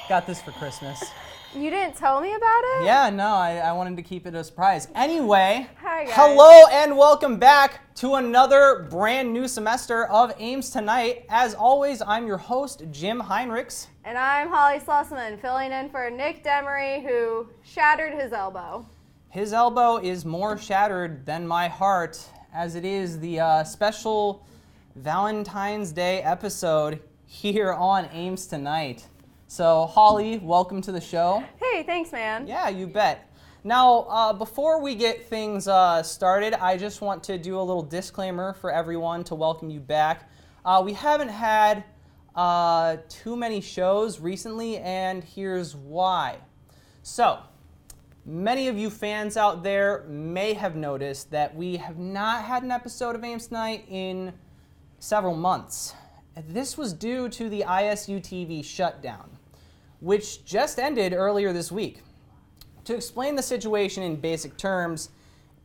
Got this for Christmas. You didn't tell me about it? Yeah, no, I wanted to keep it a surprise. Anyway, Hi guys. Hello and welcome back to another brand new semester of Ames Tonight. As always, I'm your host, Jim Heinrichs. And I'm Hollie Schlossman, filling in for Nick Demery, who shattered his elbow. His elbow is more shattered than my heart, as it is the special Valentine's Day episode here on Ames Tonight. So, Hollie, welcome to the show. Hey, thanks, man. Yeah, you bet. Now, before we get things started, I just want to do a little disclaimer for everyone to welcome you back. We haven't had too many shows recently, and here's why. So, many of you fans out there may have noticed that we have not had an episode of Ames Tonight in several months. This was due to the ISUtv shutdown, which just ended earlier this week. To explain the situation in basic terms,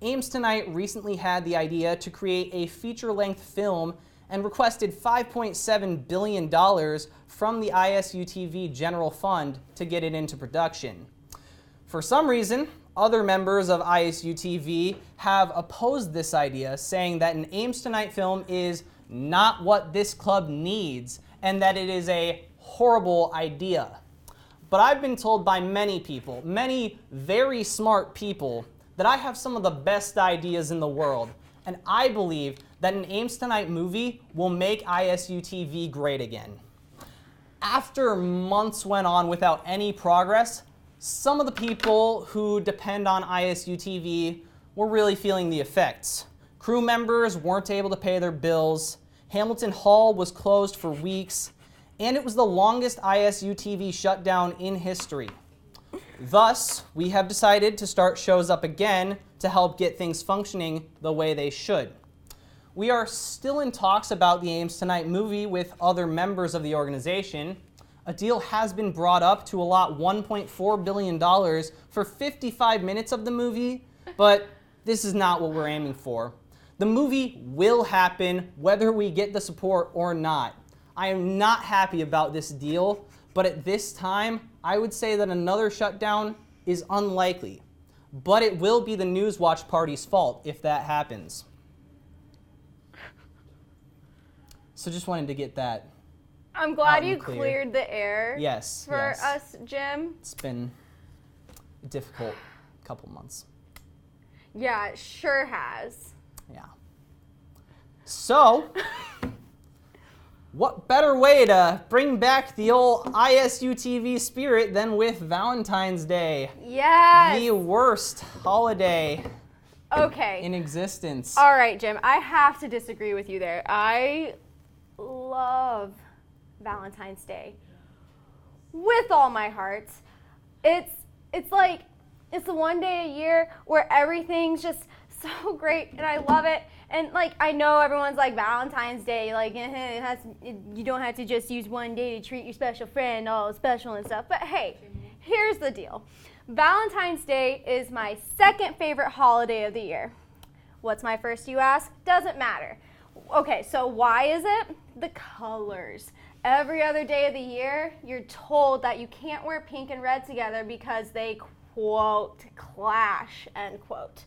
Ames Tonight recently had the idea to create a feature-length film and requested $5.7 billion from the ISUtv General Fund to get it into production. For some reason, other members of ISUtv have opposed this idea, saying that an Ames Tonight film is not what this club needs and that it is a horrible idea. But I've been told by many people, many very smart people, that I have some of the best ideas in the world. And I believe that an Ames Tonight movie will make ISUtv great again. After months went on without any progress, some of the people who depend on ISUtv were really feeling the effects. Crew members weren't able to pay their bills, Hamilton Hall was closed for weeks, and it was the longest ISUtv shutdown in history. Thus, we have decided to start shows up again to help get things functioning the way they should. We are still in talks about the Ames Tonight movie with other members of the organization. A deal has been brought up to allot $1.4 billion for 55 minutes of the movie, but this is not what we're aiming for. The movie will happen whether we get the support or not. I am not happy about this deal, but at this time, I would say that another shutdown is unlikely. But it will be the News Watch Party's fault if that happens. So just wanted to get that. I'm glad you cleared the air. Yes. For us, Jim. It's been a difficult couple months. Yeah, it sure has. Yeah. So, what better way to bring back the old ISUtv spirit than with Valentine's Day? Yes. The worst holiday in Okay. existence. All right, Jim. I have to disagree with you there. I love Valentine's Day with all my heart. It's the one day a year where everything's just so great and I love it. And I know everyone's like Valentine's Day, you don't have to just use one day to treat your special friend all special and stuff. But hey, here's the deal. Valentine's Day is my second favorite holiday of the year. What's my first, you ask? Doesn't matter. Okay, so why is it? The colors. Every other day of the year, you're told that you can't wear pink and red together because they, quote, clash, end quote.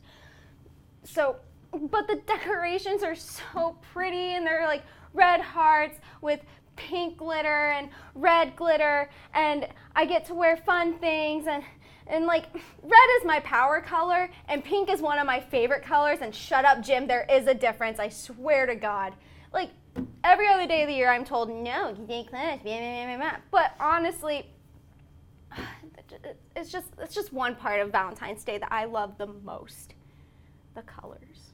So, but the decorations are so pretty and they're like red hearts with pink glitter and red glitter, and I get to wear fun things, and red is my power color and pink is one of my favorite colors, and shut up, Jim, there is a difference, I swear to God. Every other day of the year I'm told, no, you can't clash, but honestly, it's just one part of Valentine's Day that I love the most. The colors.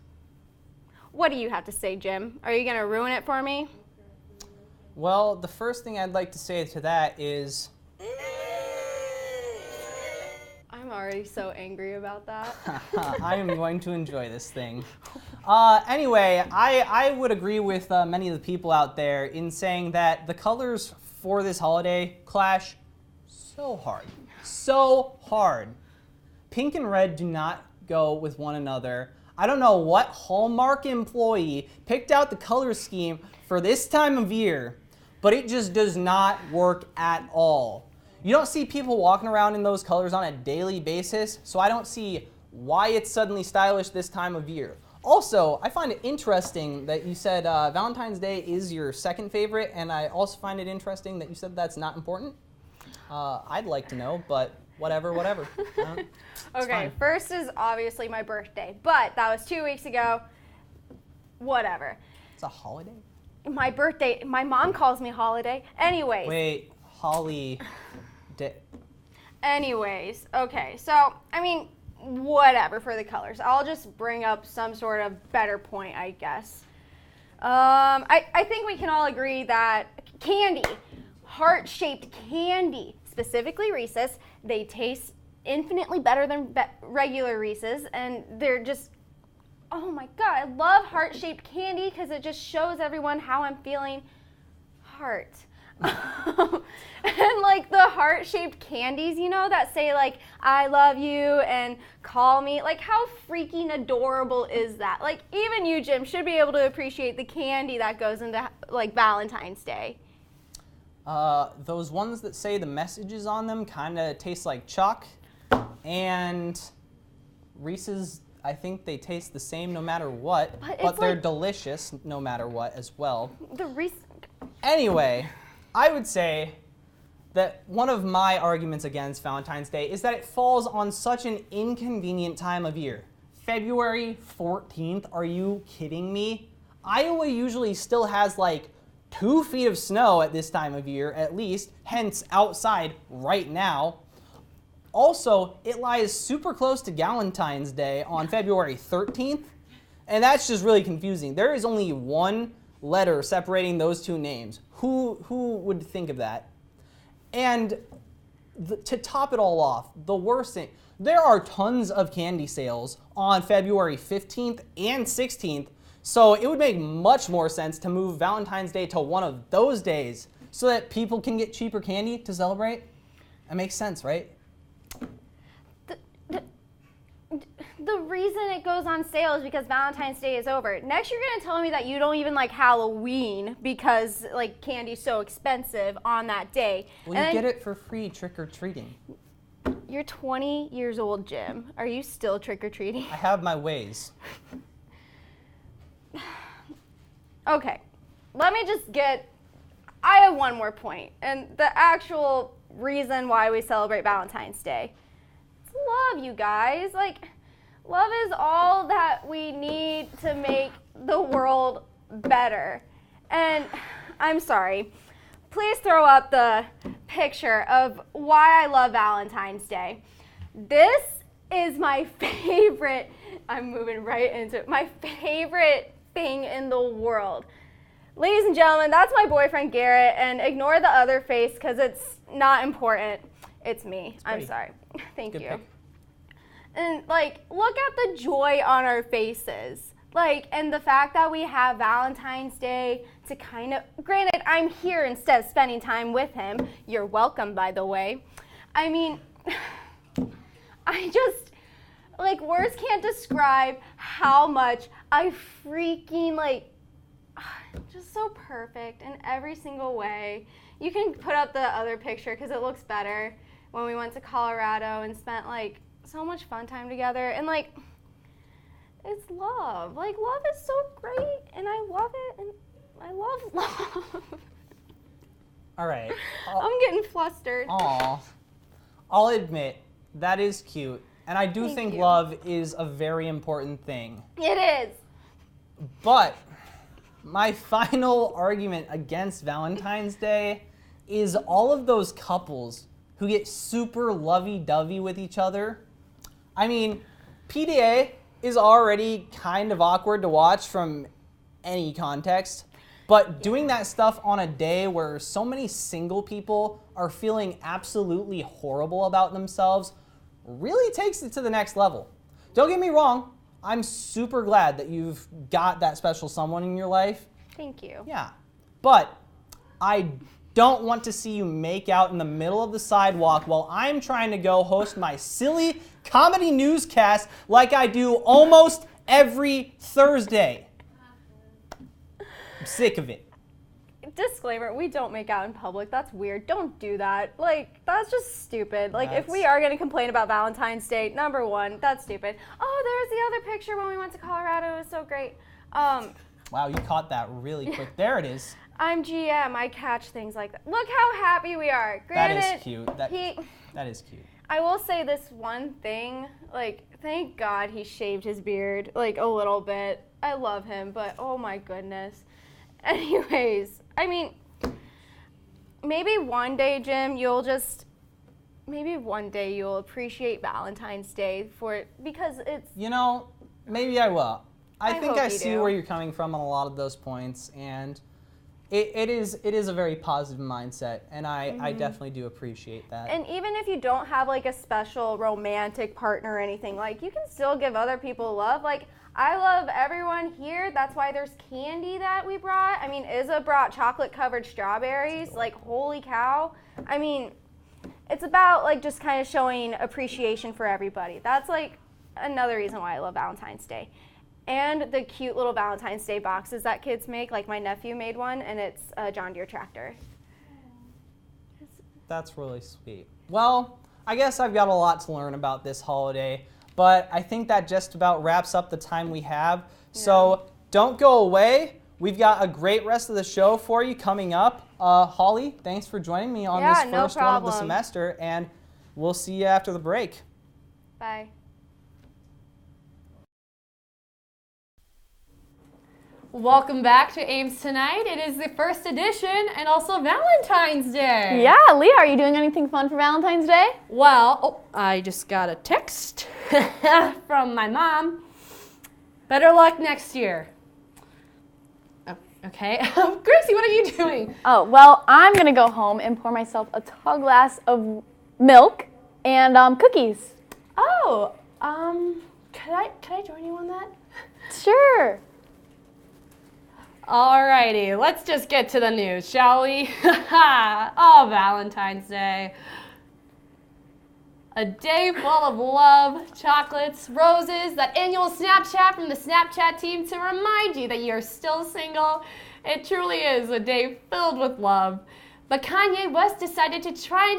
What do you have to say, Jim? Are you going to ruin it for me? Well, the first thing I'd like to say to that is... I'm already so angry about that. I am going to enjoy this thing. Anyway, I would agree with many of the people out there in saying that the colors for this holiday clash so hard. So hard. Pink and red do not go with one another. I don't know what Hallmark employee picked out the color scheme for this time of year, but it just does not work at all. You don't see people walking around in those colors on a daily basis, so I don't see why it's suddenly stylish this time of year. Also, I find it interesting that you said Valentine's Day is your second favorite, and I also find it interesting that you said that's not important. I'd like to know, but whatever. Okay, fine. First is obviously my birthday, but that was 2 weeks ago. Whatever. It's a holiday? My birthday, my mom calls me holiday. Anyways. Wait, Hollie. Anyways, okay, so, I mean, whatever for the colors. I'll just bring up some sort of better point, I guess. I think we can all agree that candy, heart-shaped candy, specifically Reese's, they taste infinitely better than regular Reese's, and they're just, oh my God, I love heart-shaped candy because it just shows everyone how I'm feeling. Heart. And like the heart-shaped candies, you know, that say like, I love you and call me, like how freaking adorable is that? Like even you, Jim, should be able to appreciate the candy that goes into like Valentine's Day. Those ones that say the messages on them kind of taste like chalk, and Reese's, I think they taste the same no matter what, but they're like, delicious no matter what as well. The Reese. Anyway, I would say that one of my arguments against Valentine's Day is that it falls on such an inconvenient time of year. February 14th, are you kidding me? Iowa usually still has like 2 feet of snow at this time of year, at least, hence outside right now. Also, it lies super close to Valentine's Day on February 13th, and that's just really confusing. There is only one letter separating those two names. Who would think of that? And to top it all off, the worst thing, there are tons of candy sales on February 15th and 16th, so it would make much more sense to move Valentine's Day to one of those days so that people can get cheaper candy to celebrate. That makes sense, right? The reason it goes on sale is because Valentine's Day is over. Next, you're going to tell me that you don't even like Halloween because like candy's so expensive on that day. Well, you get it for free trick-or-treating. You're 20 years old, Jim. Are you still trick-or-treating? I have my ways. Okay, let me just I have one more point, and the actual reason why we celebrate Valentine's Day. It's love, you guys. Like, love is all that we need to make the world better. And I'm sorry, please throw up the picture of why I love Valentine's Day. This is my favorite, I'm moving right into it, my favorite thing in the world. Ladies and gentlemen, that's my boyfriend Garrett, and ignore the other face because it's not important. It's me. I'm sorry. Thank you. Pick. And like, look at the joy on our faces. Like, and the fact that we have Valentine's Day to kind of, granted, I'm here instead of spending time with him. You're welcome, by the way. I mean, I just, like, words can't describe how much I freaking, like, just so perfect in every single way. You can put up the other picture because it looks better when we went to Colorado and spent, like, so much fun time together. And, like, it's love. Like, love is so great, and I love it, and I love love. All right. I'm getting flustered. Aw. I'll admit, that is cute. And I do think love is a very important thing. It is. But my final argument against Valentine's Day is all of those couples who get super lovey-dovey with each other. I mean, PDA is already kind of awkward to watch from any context, but doing that stuff on a day where so many single people are feeling absolutely horrible about themselves really takes it to the next level. Don't get me wrong, I'm super glad that you've got that special someone in your life. Thank you. Yeah, but I don't want to see you make out in the middle of the sidewalk while I'm trying to go host my silly comedy newscast like I do almost every Thursday. I'm sick of it. disclaimer, we don't make out in public. That's weird. Don't do that. Like, that's just stupid. Like, if we are going to complain about Valentine's Day, number one, that's stupid. Oh, there's the other picture when we went to Colorado. It was so great. Wow, you caught that really quick. There it is. I'm GM. I catch things like that. Look how happy we are. Granted, that is cute. That is cute. I will say this one thing. Like, thank God he shaved his beard, like, a little bit. I love him, but oh my goodness. Anyways, I mean, maybe one day, Jim, you'll appreciate Valentine's Day for it, because it's... You know, maybe I will. I think I see do. where you're coming from on a lot of those points, and it is a very positive mindset, and I definitely do appreciate that. And even if you don't have, like, a special romantic partner or anything, like, you can still give other people love. Like, I love everyone here. That's why there's candy that we brought. I mean, Izza brought chocolate-covered strawberries. Like, holy cow. I mean, it's about, like, just kind of showing appreciation for everybody. That's, like, another reason why I love Valentine's Day. And the cute little Valentine's Day boxes that kids make. Like, my nephew made one, and it's a John Deere tractor. That's really sweet. Well, I guess I've got a lot to learn about this holiday. But I think that just about wraps up the time we have. Yeah. So don't go away. We've got a great rest of the show for you coming up. Holly, thanks for joining me on this first one of the semester, and we'll see you after the break. Bye. Welcome back to Ames Tonight. It is the first edition and also Valentine's Day. Yeah, Leah, are you doing anything fun for Valentine's Day? Well, I just got a text from my mom. Better luck next year. Oh, okay. Gracie, what are you doing? Oh, well, I'm going to go home and pour myself a tall glass of milk and cookies. Oh, could I join you on that? Sure. Alrighty, let's just get to the news, shall we? Oh, Valentine's Day. A day full of love, chocolates, roses, that annual Snapchat from the Snapchat team to remind you that you're still single. It truly is a day filled with love. But Kanye West decided to try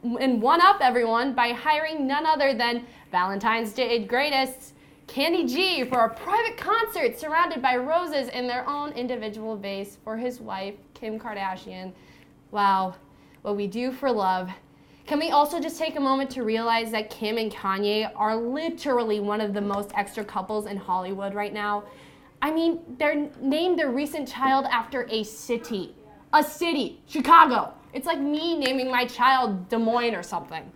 and one-up everyone by hiring none other than Valentine's Day greatest Candy G for a private concert surrounded by roses in their own individual vase for his wife, Kim Kardashian. Wow, what we do for love. Can we also just take a moment to realize that Kim and Kanye are literally one of the most extra couples in Hollywood right now? I mean, they're named their recent child after a city. A city, Chicago. It's like me naming my child Des Moines or something.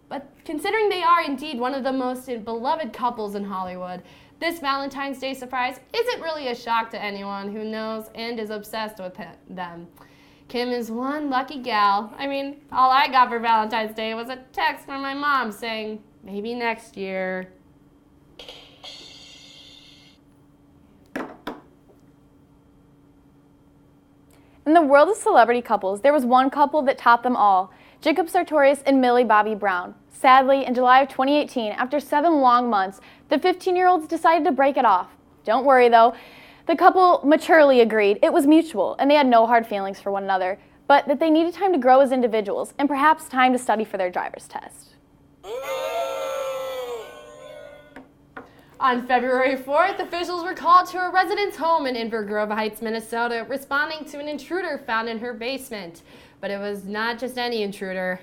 But considering they are indeed one of the most beloved couples in Hollywood, this Valentine's Day surprise isn't really a shock to anyone who knows and is obsessed with them. Kim is one lucky gal. I mean, all I got for Valentine's Day was a text from my mom saying, maybe next year. In the world of celebrity couples, there was one couple that topped them all. Jacob Sartorius and Millie Bobby Brown. Sadly, in July of 2018, after 7 long months, the 15-year-olds decided to break it off. Don't worry, though. The couple maturely agreed it was mutual, and they had no hard feelings for one another, but that they needed time to grow as individuals and perhaps time to study for their driver's test. On February 4th, officials were called to a resident's home in Inver Grove Heights, Minnesota, responding to an intruder found in her basement. But it was not just any intruder.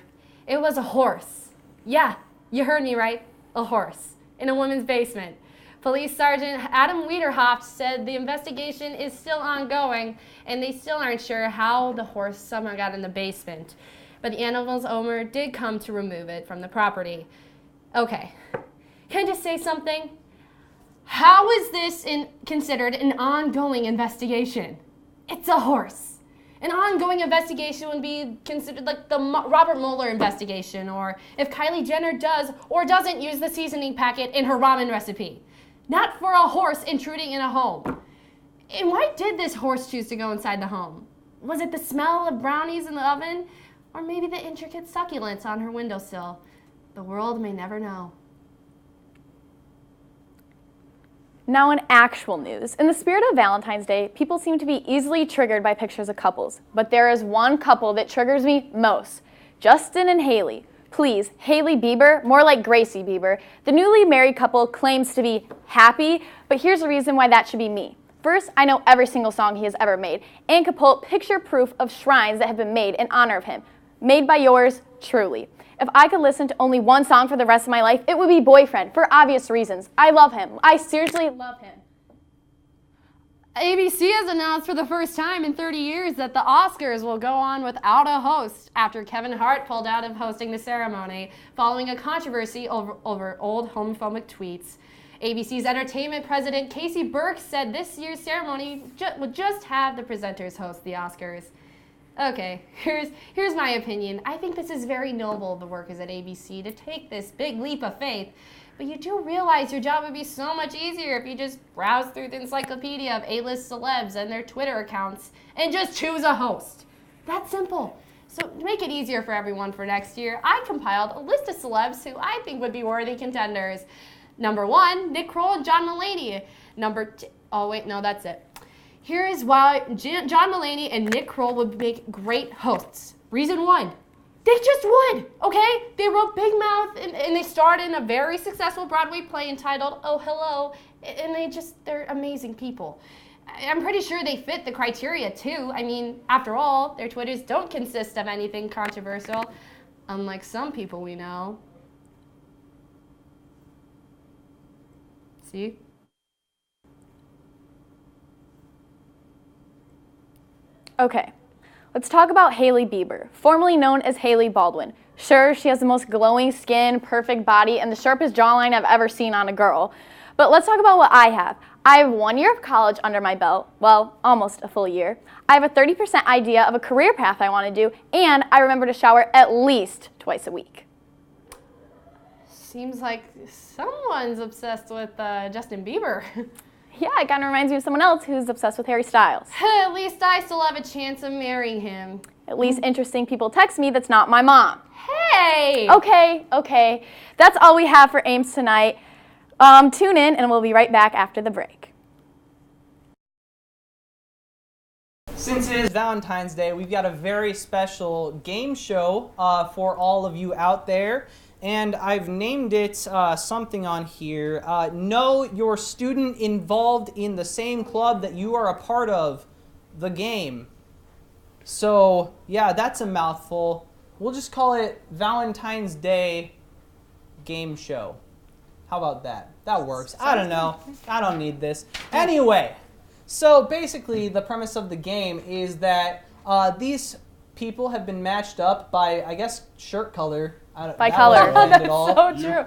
It was a horse. Yeah, you heard me right. A horse in a woman's basement. Police Sergeant Adam Wiederhoff said the investigation is still ongoing and they still aren't sure how the horse somehow got in the basement. But the animal's owner did come to remove it from the property. Okay, can I just say something? How is this considered an ongoing investigation? It's a horse. An ongoing investigation would be considered like the Robert Mueller investigation, or if Kylie Jenner does or doesn't use the seasoning packet in her ramen recipe. Not for a horse intruding in a home. And why did this horse choose to go inside the home? Was it the smell of brownies in the oven? Or maybe the intricate succulents on her windowsill? The world may never know. Now in actual news, in the spirit of Valentine's Day, people seem to be easily triggered by pictures of couples. But there is one couple that triggers me most. Justin and Haley. Please, Haley Bieber, more like Gracie Bieber. The newly married couple claims to be happy, but here's the reason why that should be me. First, I know every single song he has ever made, and could pull up picture proof of shrines that have been made in honor of him. Made by yours truly. If I could listen to only one song for the rest of my life, it would be Boyfriend, for obvious reasons. I love him. I seriously love him. ABC has announced for the first time in 30 years that the Oscars will go on without a host after Kevin Hart pulled out of hosting the ceremony following a controversy over old homophobic tweets. ABC's entertainment president Casey Burke said this year's ceremony would just have the presenters host the Oscars. Okay, here's my opinion. I think this is very noble of the workers at ABC to take this big leap of faith. But you do realize your job would be so much easier if you just browse through the encyclopedia of A-list celebs and their Twitter accounts and just choose a host. That's simple. So to make it easier for everyone for next year, I compiled a list of celebs who I think would be worthy contenders. Number 1, Nick Kroll and John Mulaney. Number 2, oh wait, no, that's it. Here is why John Mulaney and Nick Kroll would make great hosts. Reason 1, they just would, okay? They wrote Big Mouth and they starred in a very successful Broadway play entitled Oh Hello, and they're amazing people. I'm pretty sure they fit the criteria too. I mean, after all, their Twitters don't consist of anything controversial, unlike some people we know. See? Okay, let's talk about Haley Bieber, formerly known as Haley Baldwin. Sure, she has the most glowing skin, perfect body, and the sharpest jawline I've ever seen on a girl. But let's talk about what I have. I have 1 year of college under my belt, well, almost a full year. I have a 30% idea of a career path I want to do, and I remember to shower at least twice a week. Seems like someone's obsessed with Justin Bieber. Yeah, it kind of reminds me of someone else who's obsessed with Harry Styles. At least I still have a chance of marrying him. At least interesting people text me that's not my mom. Hey! Okay. That's all we have for Ames Tonight. Tune in and we'll be right back after the break. Since it is Valentine's Day, we've got a very special game show for all of you out there. And I've named it something on here. Know your student involved in the same club that you are a part of, the game. So, yeah, that's a mouthful. We'll just call it Valentine's Day Game Show. How about that? That works. I don't know. I don't need this. Anyway, so basically the premise of the game is that these people have been matched up by, I guess, shirt color. By color. That's so true.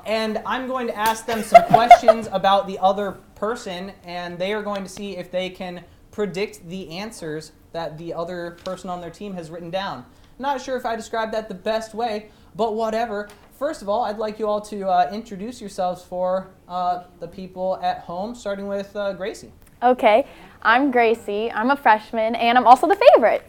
And I'm going to ask them some questions about the other person, and they are going to see if they can predict the answers that the other person on their team has written down. Not sure if I described that the best way, but whatever. First of all, I'd like you all to introduce yourselves for the people at home, starting with Gracie. Okay, I'm Gracie. I'm a freshman, and I'm also the favorite.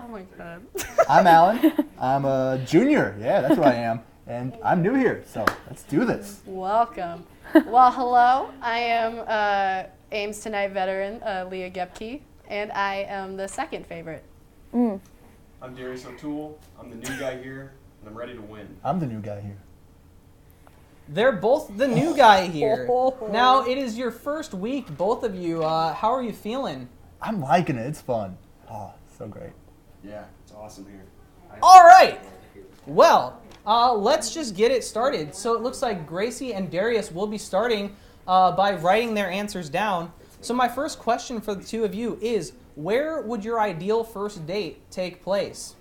Oh my God. I'm Alan. I'm a junior. Yeah, that's what I am. And I'm new here, so let's do this. Welcome. Well, hello. I am Ames Tonight veteran, Leah Gepke, and I am the second favorite. I'm Darius O'Toole. I'm the new guy here, and I'm ready to win. I'm the new guy here. They're both the new guy here. Now, it is your first week, both of you. How are you feeling? I'm liking it. It's fun. Oh, so great. Yeah, it's awesome here. All right. Well, let's just get it started. So it looks like Gracie and Darius will be starting by writing their answers down. So my first question for the two of you is, where would your ideal first date take place?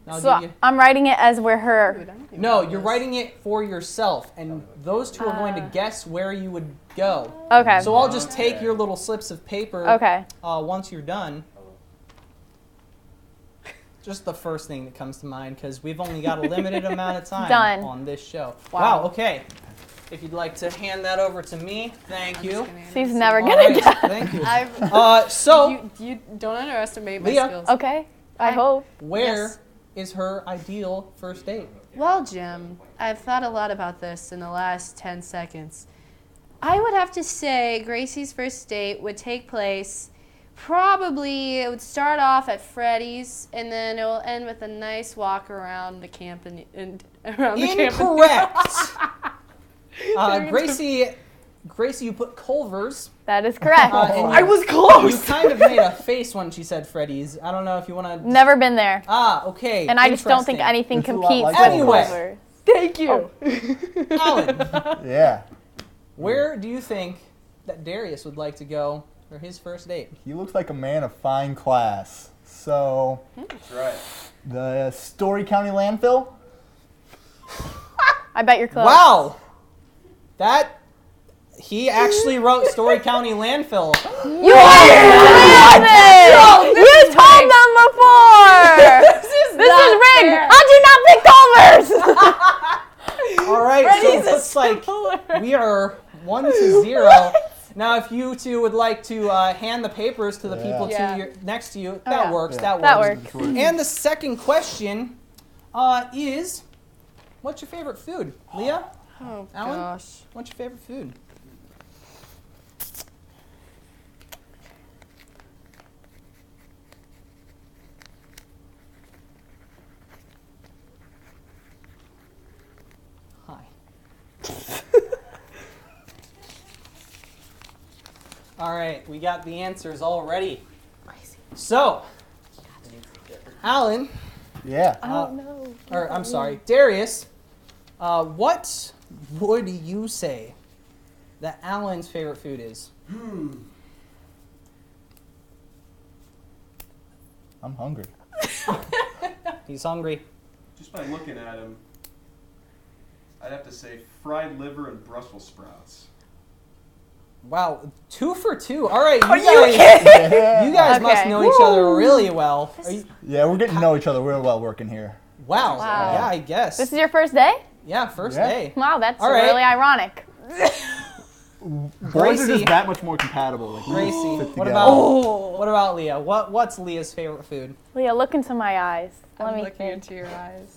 Now, So I'm writing it as where her... No, you're writing it for yourself, and those two are going to guess where you would go. Okay. So I'll just take your little slips of paper Okay. Once you're done. Just the first thing that comes to mind, because we've only got a limited amount of time Done. on this show. Wow. Okay. If you'd like to hand that over to me, thank you. She's never All gonna right, guess. thank you. So you don't underestimate my Leah. skills. Okay, I hope. Where is her ideal first date? Well, Jim, I've thought a lot about this in the last 10 seconds. I would have to say Gracie's first date would take place probably, it would start off at Freddy's, and then it will end with a nice walk around the camp and around the camp. Incorrect. Gracie, you put Culver's. That is correct. I was close. You kind of made a face when she said Freddy's. I don't know if you want to. Never been there. Okay. And I just don't think anything It's a lot competes like with Anyway. Culver's. Thank you. Alan, Yeah. where do you think that Darius would like to go for his first date? He looks like a man of fine class. So, That's right. the Story County landfill? I bet you're close. Wow. He actually wrote Story County landfill. You You told them before. This is rigged. How'd you not pick Culver's? All right, so it looks like we are 1-0. Now, if you two would like to hand the papers to the people next to you, that works. Yeah. That works. That works. And the second question is, what's your favorite food? Leah? Oh, Alan? gosh. What's your favorite food? Hi. All right, we got the answers already. So, Alan, Yeah. or I'm sorry, Darius, what would you say that Alan's favorite food is? I'm hungry. He's hungry. Just by looking at him, I'd have to say fried liver and Brussels sprouts. Wow, 2 for 2. All right, Yeah. you guys must Okay. know each other really well. Yeah, we're getting to know each other real well working here. Wow. Wow. Yeah, I guess. This is your first day? Yeah, first Yeah. day. Wow, that's All right. really ironic. Boys are Gracie. just that much more compatible. Like, we Gracie, fit what together. about Leah? What's Leah's favorite food? Leah, look into my eyes. Let I'm me looking think. into your eyes.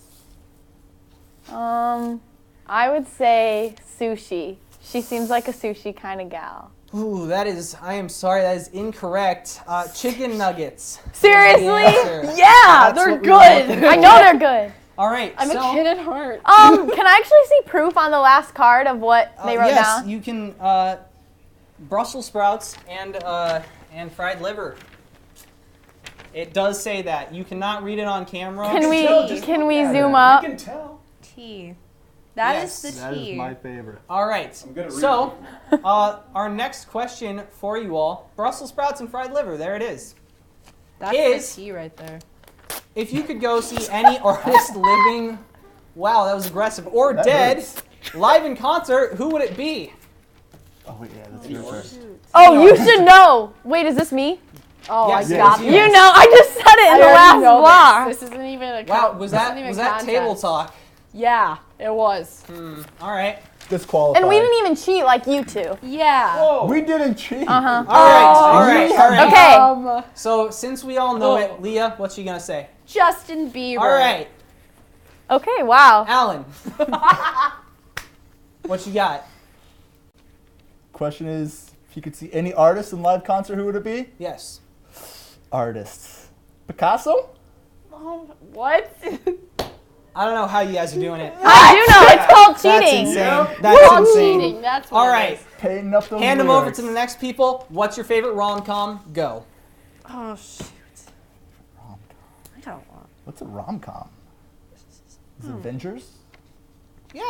I would say sushi. She seems like a sushi kind of gal. Ooh, I am sorry, that is incorrect. Chicken nuggets. Seriously? Yeah, That's they're what we were good. looking I know they're good. All right, I'm so, a kid at heart. Can I actually see proof on the last card of what they wrote yes, down? you can Brussels sprouts and fried liver. It does say that. You cannot read it on camera. Can we at zoom it. up? You can tell. Tea. That Yes. is the That tea. is my favorite. All right. I'm good at So, our next question for you all: Brussels sprouts and fried liver. There it is. That's is- the tea right there. If you could go see any artist living, wow, that was aggressive, or That dead, hurts. live in concert, who would it be? Oh, wait, yeah, that's your first. Oh, you should know. Wait, is this me? Oh, Yes, I it got is you. you. You know, I just said it in the last block. This isn't even a Wow, con- was this that isn't even table contest. talk? Yeah, it was. All right. Disqualified. And we didn't even cheat like you two. Yeah. Whoa. We didn't cheat. Uh-huh. All right. Okay. So since we all know it, Leah, what's she gonna say? Justin Bieber. All right, Okay, wow. Alan. What you got? Question is, if you could see any artist in live concert, who would it be? Yes. Artists. Picasso? What? I don't know how you guys are doing it. I do know. It's called That's cheating. insane. That's All insane. cheating. That's what All it right. is. Painting up those Hand them over lyrics. to the next people. What's your favorite rom-com? Go. Oh, shoot. Rom-com. I don't want. What's a rom-com? Is it Avengers? Yeah.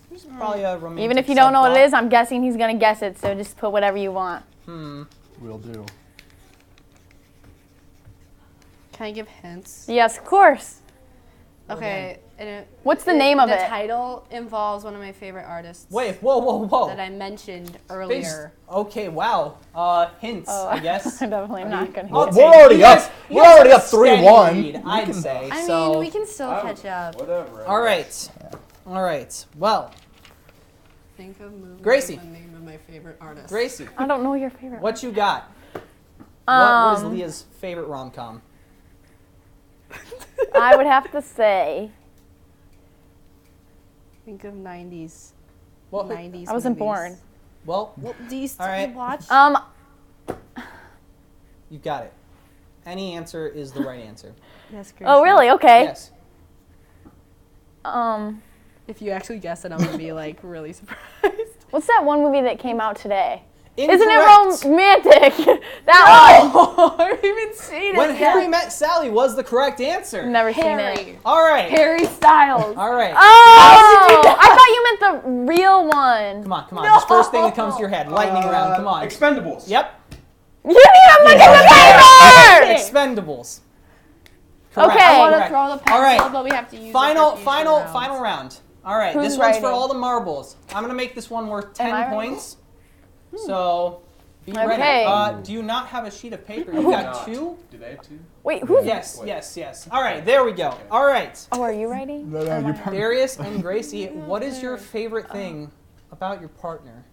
There's probably a romantic Even if you don't know what it subplot. is, I'm guessing he's going to guess it, so just put whatever you want. Will do. Can I give hints? Yes, of course. Okay. And What's the name of the it? title involves one of my favorite artists. Wait, whoa. That I mentioned Face- earlier. Okay, wow. Hints, I guess. I'm definitely not going I'll to. take- We're already you guys- up. you We're guys already have up a steady 3-1. lead, I'd say. I so. mean, we can still catch up. Whatever. All right. All right. Well, Think of movies. Gracie. The name of my favorite artist. Gracie, I don't know your favorite. what you got? What is Um, Leah's favorite rom-com? I would have to say, Think of 90s. Well, 90s. I wasn't movies. born. Well, Do you still All right. watch? you got it. Any answer is the right answer. Yes, Gracie. Oh, really? Okay. Yes. If you actually guess it, I'm gonna be like really surprised. What's that one movie that came out today? Incorrect. Isn't it romantic? That one. I haven't even seen When Harry Met Sally was the correct answer. Never seen it. Harry. All right. Harry Styles. All right. Oh! I thought you meant the real one. Come on, come on. Just first thing that comes to your head. Lightning round. Come on. Expendables. Yep. You didn't even look at the paper! Expendables. Correct. Okay. I want to Correct. throw the pencil, All right. but we have to use Final it for future rounds. round. All right. Who's this one's writing? for all the marbles. I'm gonna make this one worth 10 Am I writing? points. So be Okay. ready. Do you not have a sheet of paper? You got Not. 2? Do they have 2? Wait, who's? Yes, yes, yes. All right, there we go. All right. Oh, are you writing? No, no, you're probably. Darius and Gracie, what is your favorite thing about your partner?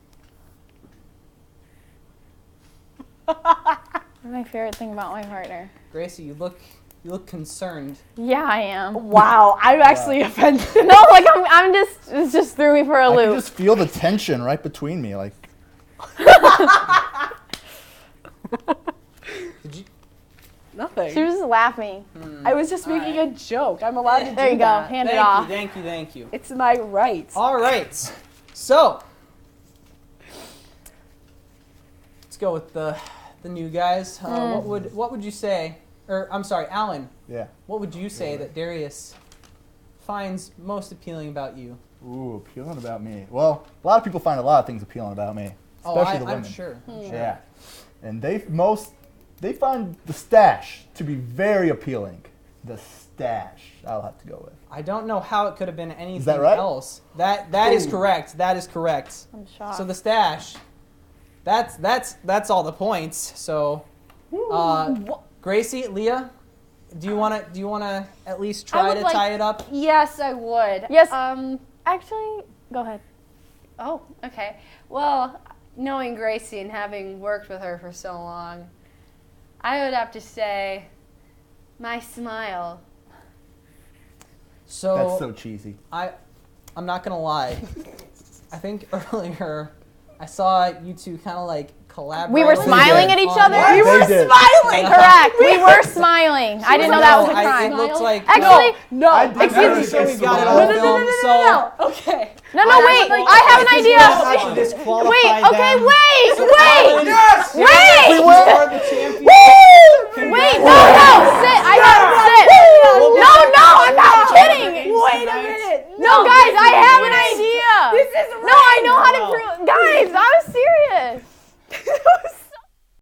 What's my favorite thing about my partner? Gracie, you look concerned. Yeah, I am. Wow, I'm actually offended. No, like I'm just, it just threw me for a I can loop. just feel the tension right between me. Like, Did you? Nothing. She was just laughing. I was just making a joke. I'm allowed to do There you go. that. Hand it Thank off. you, thank you, thank you. It's my right. All right. So, let's go with the new guys. What would you say? Or I'm sorry, Alan. yeah. What would you say that Darius finds most appealing about you? Ooh, appealing about me. Well, a lot of people find a lot of things appealing about me, especially the women. I'm sure. Yeah, and they find the stash to be very appealing. The stash, I'll have to go with. I don't know how it could have been anything that right? else. That is correct. That is correct. I'm shocked. So the stash. That's all the points. So, Gracie, Leah, do you wanna at least try would to like- tie it up? Yes, I would. Yes. Actually, go ahead. Oh, okay. Well, knowing Gracie and having worked with her for so long, I would have to say my smile. So That's so cheesy. I'm not gonna lie. I think earlier I saw you two kind of like collaborate. We were smiling at each other. We were Smiling. Correct. We were smiling. I didn't know that was a It crime. looks like Actually, No. I did excuse not me. so we against got it the on law. film. So Okay. no, wait. I have an idea. Wait. Okay. Wait. Yes! Wait. We are the champions. Wait. No. Sit. I gotta sit. No. I'm not kidding. Wait a minute. No, guys. I have an idea. This is No, I know how to prove. Guys, I was serious.